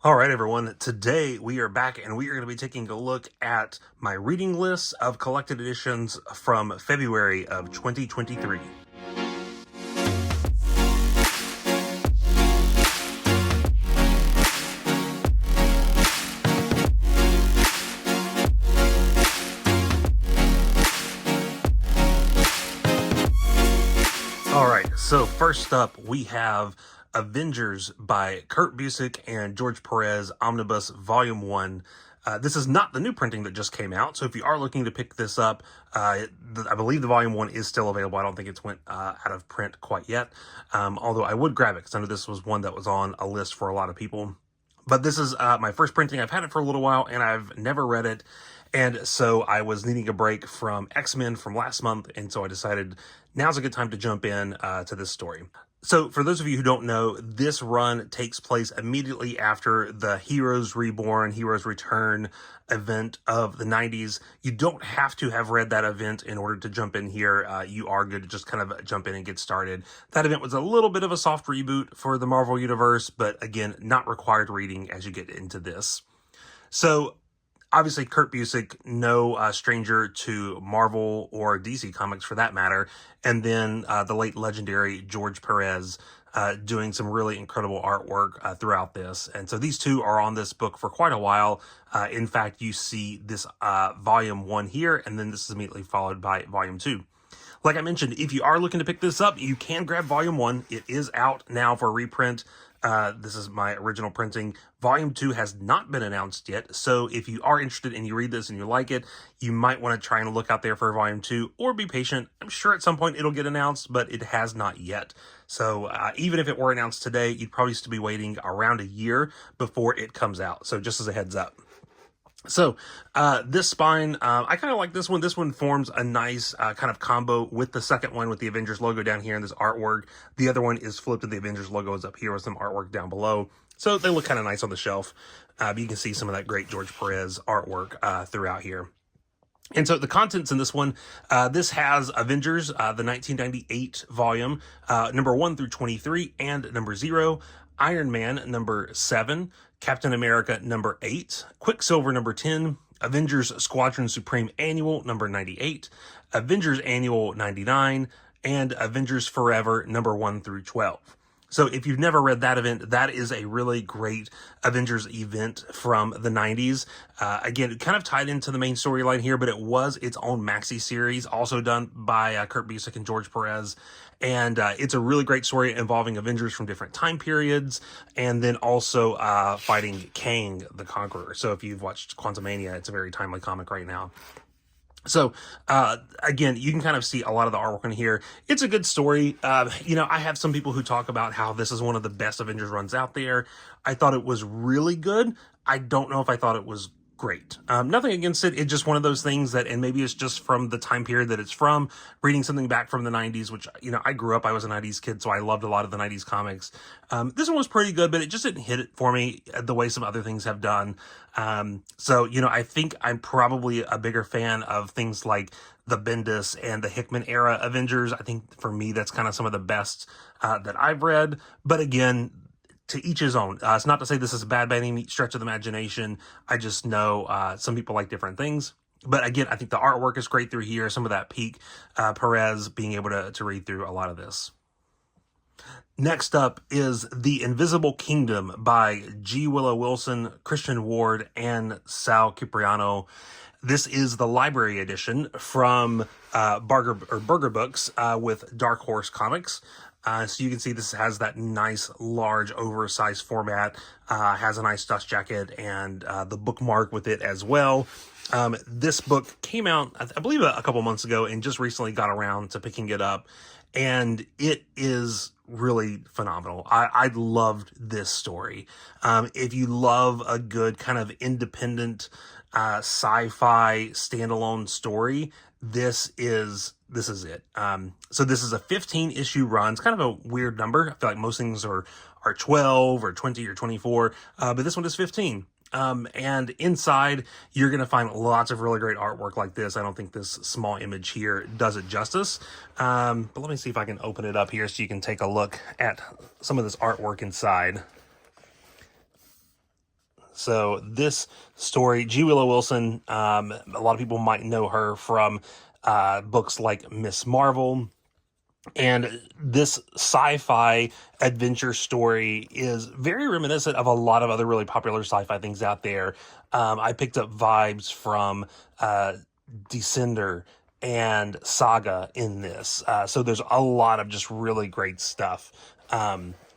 All right, everyone. Today we are back and we are going to be taking a look at my reading list of collected editions from February of 2023. All right, so first up we have Avengers by Kurt Busiek and George Perez, Omnibus Volume 1. This is not the new printing that just came out, so if you are looking to pick this up, I believe the Volume 1 is still available. I don't think it's went out of print quite yet, although I would grab it because I know this was one that was on a list for a lot of people. But this is my first printing. I've had it for a little while, and I've never read it. And so I was needing a break from X-Men from last month, and so I decided now's a good time to jump in to this story. So for those of you who don't know, this run takes place immediately after the Heroes Reborn, Heroes Return event of the 90s. You don't have to have read that event in order to jump in here. You are good to just kind of jump in and get started. That event was a little bit of a soft reboot for the Marvel Universe, but again, not required reading as you get into this. So obviously, Kurt Busiek, no stranger to Marvel or DC Comics for that matter. And then the late legendary George Perez doing some really incredible artwork throughout this. And so these two are on this book for quite a while. In fact, you see this Volume 1 here, and then this is immediately followed by Volume 2. Like I mentioned, if you are looking to pick this up, you can grab Volume 1. It is out now for reprint. This is my original printing. Volume 2 has not been announced yet, so if you are interested and you read this and you like it, you might want to try and look out there for Volume 2, or be patient. I'm sure at some point it'll get announced, but it has not yet. So even if it were announced today, you'd probably still be waiting around a year before it comes out. So just as a heads up. So this spine, I kind of like this one. This one forms a nice kind of combo with the second one with the Avengers logo down here in this artwork. The other one is flipped and the Avengers logo is up here with some artwork down below. So they look kind of nice on the shelf. You can see some of that great George Perez artwork throughout here. And so the contents in this one, this has Avengers, the 1998 volume, number 1 through 23, and number 0. Iron Man, number 7. Captain America, number 8. Quicksilver, number 10. Avengers Squadron Supreme Annual, number 98. Avengers Annual, 99. And Avengers Forever, number 1 through 12. So if you've never read that event, that is a really great Avengers event from the 90s. Again, it kind of tied into the main storyline here, but it was its own maxi series, also done by Kurt Busiek and George Perez. And it's a really great story involving Avengers from different time periods, and then also fighting Kang the Conqueror. So if you've watched Quantumania, it's a very timely comic right now. So, again, you can kind of see a lot of the artwork in here. It's a good story. I have some people who talk about how this is one of the best Avengers runs out there. I thought it was really good. I don't know if I thought it was great. Nothing against it. It's just one of those things that, and maybe it's just from the time period that it's from, reading something back from the 90s, which, I grew up, I was a 90s kid, so I loved a lot of the 90s comics. This one was pretty good, but it just didn't hit it for me the way some other things have done. I think I'm probably a bigger fan of things like the Bendis and the Hickman era Avengers. I think for me, that's kind of some of the best that I've read. But again, to each his own. It's not to say this is bad by any stretch of the imagination. I just know some people like different things. But again, I think the artwork is great through here. Some of that peak Perez being able to read through a lot of this. Next up is The Invisible Kingdom by G. Willow Wilson, Christian Ward, and Sal Cipriano. This is the library edition from Burger Books with Dark Horse Comics. So you can see this has that nice, large, oversized format, has a nice dust jacket and the bookmark with it as well. This book came out, I believe, a couple months ago and just recently got around to picking it up. And it is really phenomenal. I loved this story. If you love a good kind of independent sci-fi standalone story, this is it. So this is a 15 issue run. It's kind of a weird number. I feel like most things are 12 or 20 or 24, but this one is 15. And inside, you're going to find lots of really great artwork like this. I don't think this small image here does it justice. But let me see if I can open it up here so you can take a look at some of this artwork inside. So this story, G. Willow Wilson, a lot of people might know her from books like Miss Marvel. And this sci-fi adventure story is very reminiscent of a lot of other really popular sci-fi things out there. I picked up vibes from Descender and Saga in this. So there's a lot of just really great stuff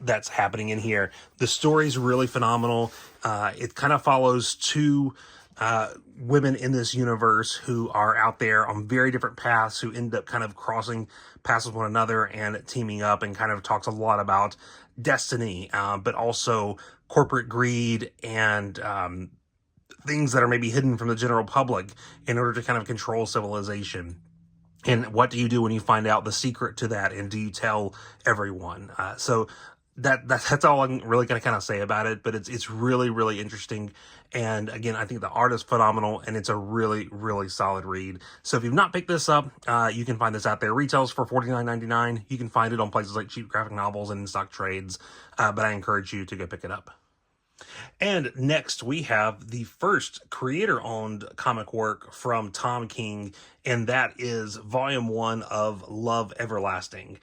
that's happening in here. The story's really phenomenal. It kind of follows two women in this universe who are out there on very different paths, who end up kind of crossing paths with one another and teaming up, and kind of talks a lot about destiny, but also corporate greed and things that are maybe hidden from the general public in order to kind of control civilization. And what do you do when you find out the secret to that? And do you tell everyone? So that's all I'm really going to kind of say about it. But it's really, really interesting. And again, I think the art is phenomenal, and it's a really, really solid read. So if you've not picked this up, you can find this out there. Retails for $49.99. You can find it on places like Cheap Graphic Novels and in-stock trades. But I encourage you to go pick it up. And next we have the first creator-owned comic work from Tom King, and that is Volume 1 of Love Everlasting.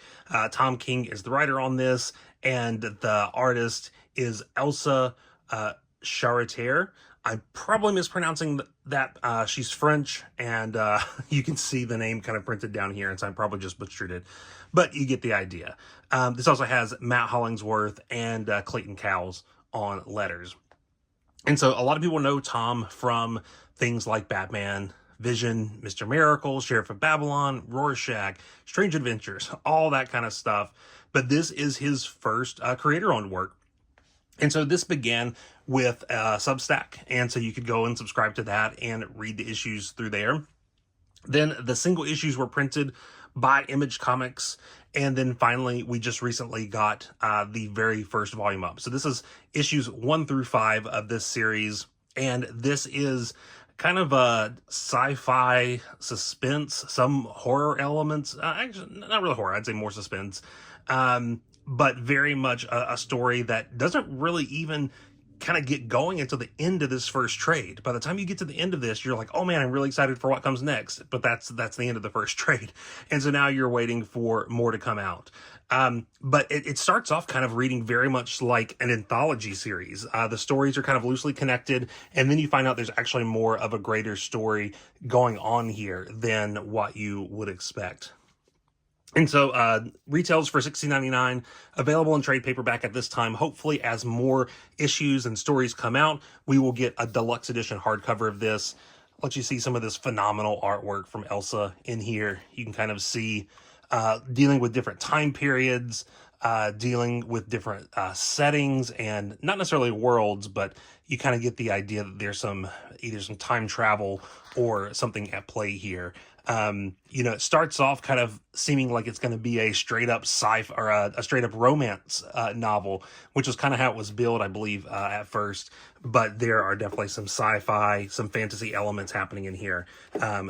Tom King is the writer on this, and the artist is Elsa Charretier. I'm probably mispronouncing that. She's French, and you can see the name kind of printed down here, and so I probably just butchered it, but you get the idea. This also has Matt Hollingsworth and Clayton Cowles on letters. And so a lot of people know Tom from things like Batman, Vision, Mr. Miracle, Sheriff of Babylon, Rorschach, Strange Adventures, all that kind of stuff. But this is his first creator-owned work. And so this began with Substack. And so you could go and subscribe to that and read the issues through there. Then the single issues were printed by Image Comics. And then finally, we just recently got the very first volume up. So this is issues 1 through 5 of this series. And this is kind of a sci-fi suspense, some horror elements. Actually, not really horror. I'd say more suspense. But very much a story that doesn't really even kind of get going until the end of this first trade. By the time you get to the end of this, you're like, oh man, I'm really excited for what comes next. But that's the end of the first trade. And so now you're waiting for more to come out. But it starts off kind of reading very much like an anthology series. The stories are kind of loosely connected, and then you find out there's actually more of a greater story going on here than what you would expect. And so retails for $16.99, available in trade paperback at this time. Hopefully, as more issues and stories come out, we will get a deluxe edition hardcover of this. I'll let you see some of this phenomenal artwork from Elsa in here. You can kind of see dealing with different time periods, dealing with different settings, and not necessarily worlds, but you kind of get the idea that there's either some time travel or something at play here. It starts off kind of seeming like it's going to be a straight up sci-fi or a straight up romance novel, which was kind of how it was billed, I believe, at first. But there are definitely some sci-fi, some fantasy elements happening in here.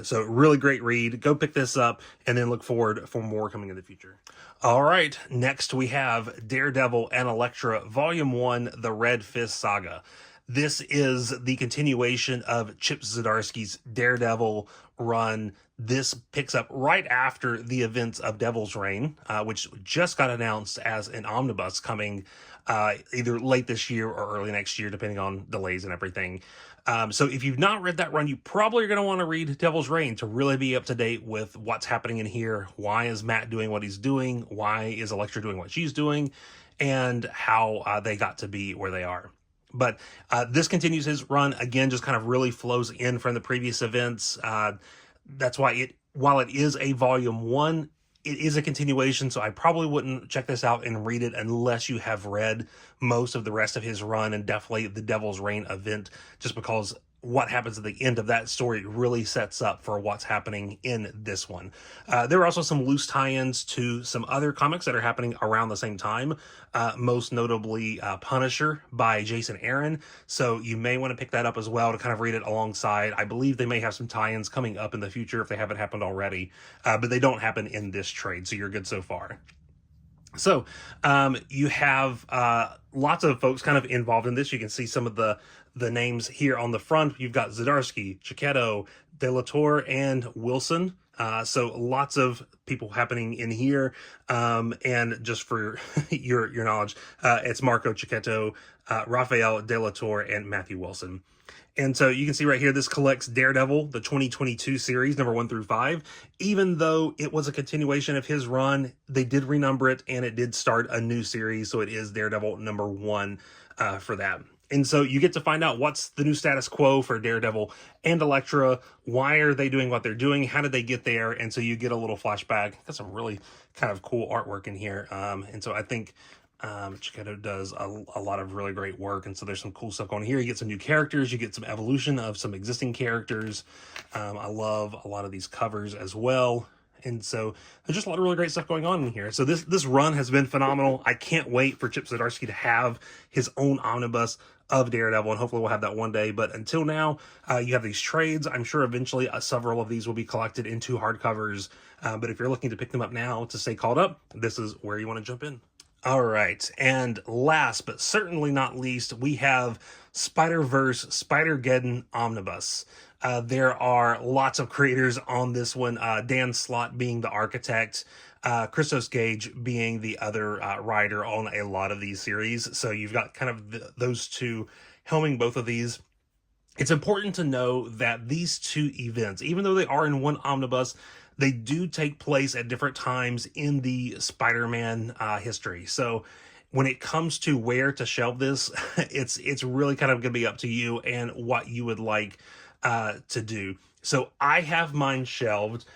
So really great read. Go pick this up and then look forward for more coming in the future. All right. Next we have Daredevil and Elektra, Volume 1, The Red Fist Saga. This is the continuation of Chip Zdarsky's Daredevil run. This picks up right after the events of Devil's Reign, which just got announced as an omnibus coming either late this year or early next year, depending on delays and everything. So if you've not read that run, you probably are going to want to read Devil's Reign to really be up to date with what's happening in here. Why is Matt doing what he's doing? Why is Elektra doing what she's doing? And how they got to be where they are. But this continues his run. Again, just kind of really flows in from the previous events. That's why while it is a volume 1, it is a continuation. So I probably wouldn't check this out and read it unless you have read most of the rest of his run, and definitely the Devil's Reign event, just because what happens at the end of that story really sets up for what's happening in this one. There are also some loose tie-ins to some other comics that are happening around the same time, most notably Punisher by Jason Aaron. So you may want to pick that up as well to kind of read it alongside. I believe they may have some tie-ins coming up in the future if they haven't happened already, but they don't happen in this trade, so you're good so far. So you have lots of folks kind of involved in this. You can see some of the names here on the front. You've got Zdarsky, Chiquetto, De La Torre, and Wilson. So lots of people happening in here. And just for your knowledge, it's Marco Chiquetto, Rafael De La Torre, and Matthew Wilson. And so you can see right here, this collects Daredevil, the 2022 series, number 1 through 5. Even though it was a continuation of his run, they did renumber it, and it did start a new series. So it is Daredevil number 1 for that. And so you get to find out what's the new status quo for Daredevil and Elektra. Why are they doing what they're doing? How did they get there? And so you get a little flashback. Got some really kind of cool artwork in here. And so I think Chiquetto does a lot of really great work, and so there's some cool stuff going here. You get some new characters, you get some evolution of some existing characters. I love a lot of these covers as well, and so there's just a lot of really great stuff going on in here. So this run has been phenomenal. I can't wait for Chip Zdarsky to have his own omnibus of Daredevil, and hopefully we'll have that one day. But until now, you have these trades. I'm sure eventually several of these will be collected into hardcovers, but if you're looking to pick them up now to stay caught up, this is where you want to jump in. All right, and last but certainly not least, we have Spider-Verse Spider-Geddon Omnibus. There are lots of creators on this one, Dan Slott being the architect, Christos Gage being the other writer on a lot of these series. So you've got kind of those two helming both of these. It's important to know that these two events, even though they are in one omnibus, they do take place at different times in the Spider-Man history. So when it comes to where to shelve this, it's really kind of going to be up to you and what you would like to do. So I have mine shelved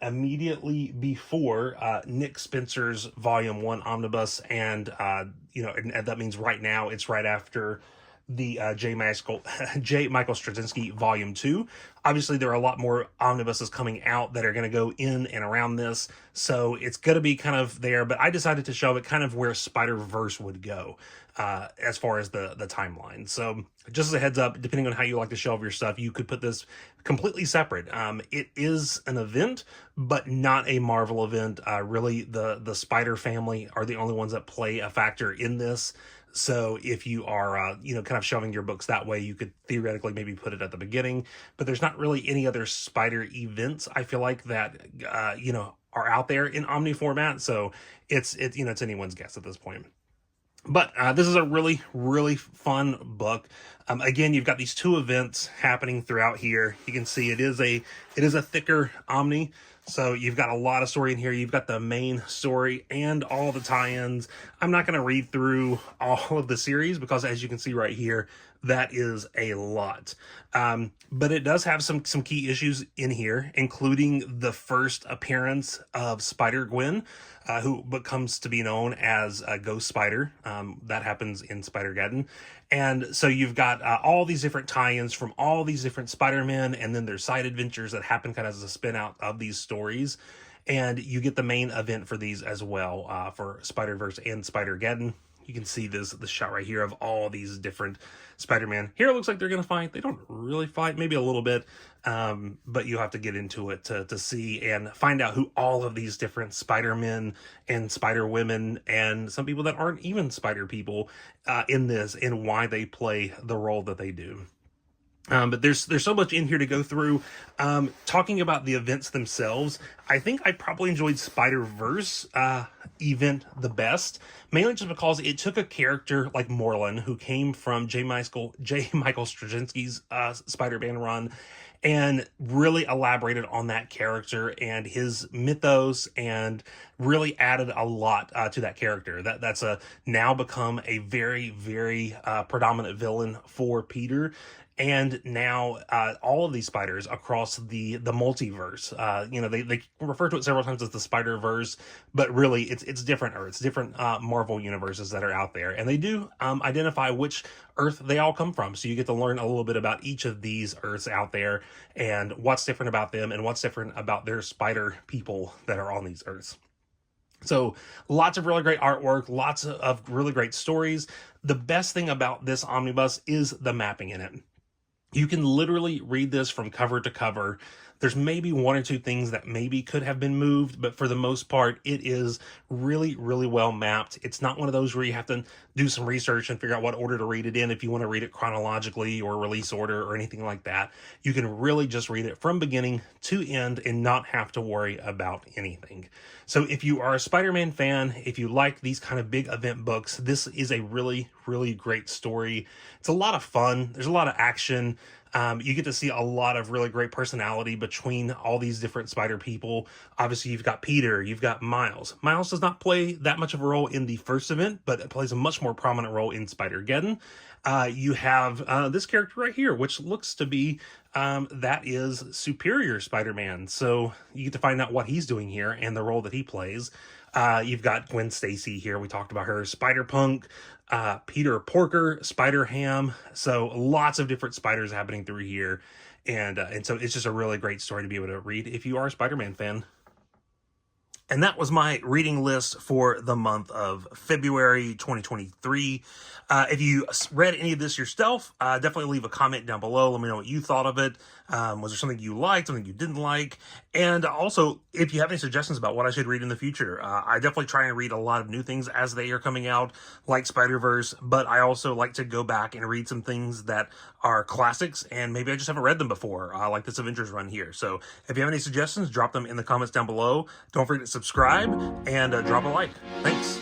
immediately before Nick Spencer's Volume 1 Omnibus, and and that means right now it's right after the J. Michael Straczynski Volume 2. Obviously, there are a lot more omnibuses coming out that are going to go in and around this, so it's going to be kind of there, but I decided to shelve it kind of where Spider-Verse would go as far as the timeline. So just as a heads up, depending on how you like to shelve your stuff, you could put this completely separate. It is an event, but not a Marvel event. Really, the Spider family are the only ones that play a factor in this. So if you are, kind of shelving your books that way, you could theoretically maybe put it at the beginning, but there's not really any other Spider events, I feel like, that, are out there in Omni format. So it's anyone's guess at this point. But this is a really, really fun book. Again, you've got these two events happening throughout here. You can see it is a thicker Omni. So you've got a lot of story in here. You've got the main story and all the tie-ins. I'm not going to read through all of the series because, as you can see right here, that is a lot. But it does have some key issues in here, including the first appearance of Spider-Gwen, who becomes to be known as Ghost Spider. That happens in Spider-Geddon. And so you've got all these different tie-ins from all these different Spider-Men, and then there's side adventures that happen kind of as a spin-out of these stories. And you get the main event for these as well, for Spider-Verse and Spider-Geddon. You can see this shot right here of all these different Spider-Man. Here it looks like they're going to fight. They don't really fight, maybe a little bit, but you have to get into it to see and find out who all of these different Spider-Men and Spider-Women and some people that aren't even Spider people in this, and why they play the role that they do. But there's so much in here to go through. Talking about the events themselves, I think I probably enjoyed Spider-Verse event the best, mainly just because it took a character like Morlun, who came from J. Michael Straczynski's Spider-Man run, and really elaborated on that character and his mythos, and really added a lot to that character. That's now become a very, very predominant villain for Peter. And now all of these spiders across the multiverse, they refer to it several times as the Spider-Verse, but really it's different Earths, different Marvel universes that are out there. And they do identify which Earth they all come from. So you get to learn a little bit about each of these Earths out there and what's different about them and what's different about their spider people that are on these Earths. So lots of really great artwork, lots of really great stories. The best thing about this omnibus is the mapping in it. You can literally read this from cover to cover. There's maybe one or two things that maybe could have been moved, but for the most part, it is really, really well mapped. It's not one of those where you have to do some research and figure out what order to read it in if you want to read it chronologically or release order or anything like that. You can really just read it from beginning to end and not have to worry about anything. So if you are a Spider-Man fan, if you like these kind of big event books, this is a really, really great story. It's a lot of fun. There's a lot of action. You get to see a lot of really great personality between all these different Spider people. Obviously, you've got Peter, you've got Miles. Miles does not play that much of a role in the first event, but it plays a much more prominent role in Spider-Geddon. You have this character right here, which looks to be, that is Superior Spider-Man. So you get to find out what he's doing here and the role that he plays. You've got Gwen Stacy here. We talked about her. Spider-Punk, Peter Porker, Spider-Ham. So lots of different spiders happening through here. And so it's just a really great story to be able to read if you are a Spider-Man fan. And that was my reading list for the month of February 2023. If you read any of this yourself, definitely leave a comment down below. Let me know what you thought of it. Was there something you liked, something you didn't like? And also, if you have any suggestions about what I should read in the future, I definitely try and read a lot of new things as they are coming out, like Spider-Verse, but I also like to go back and read some things that are classics, and maybe I just haven't read them before, like this Avengers run here. So if you have any suggestions, drop them in the comments down below. Don't forget to subscribe and drop a like. Thanks.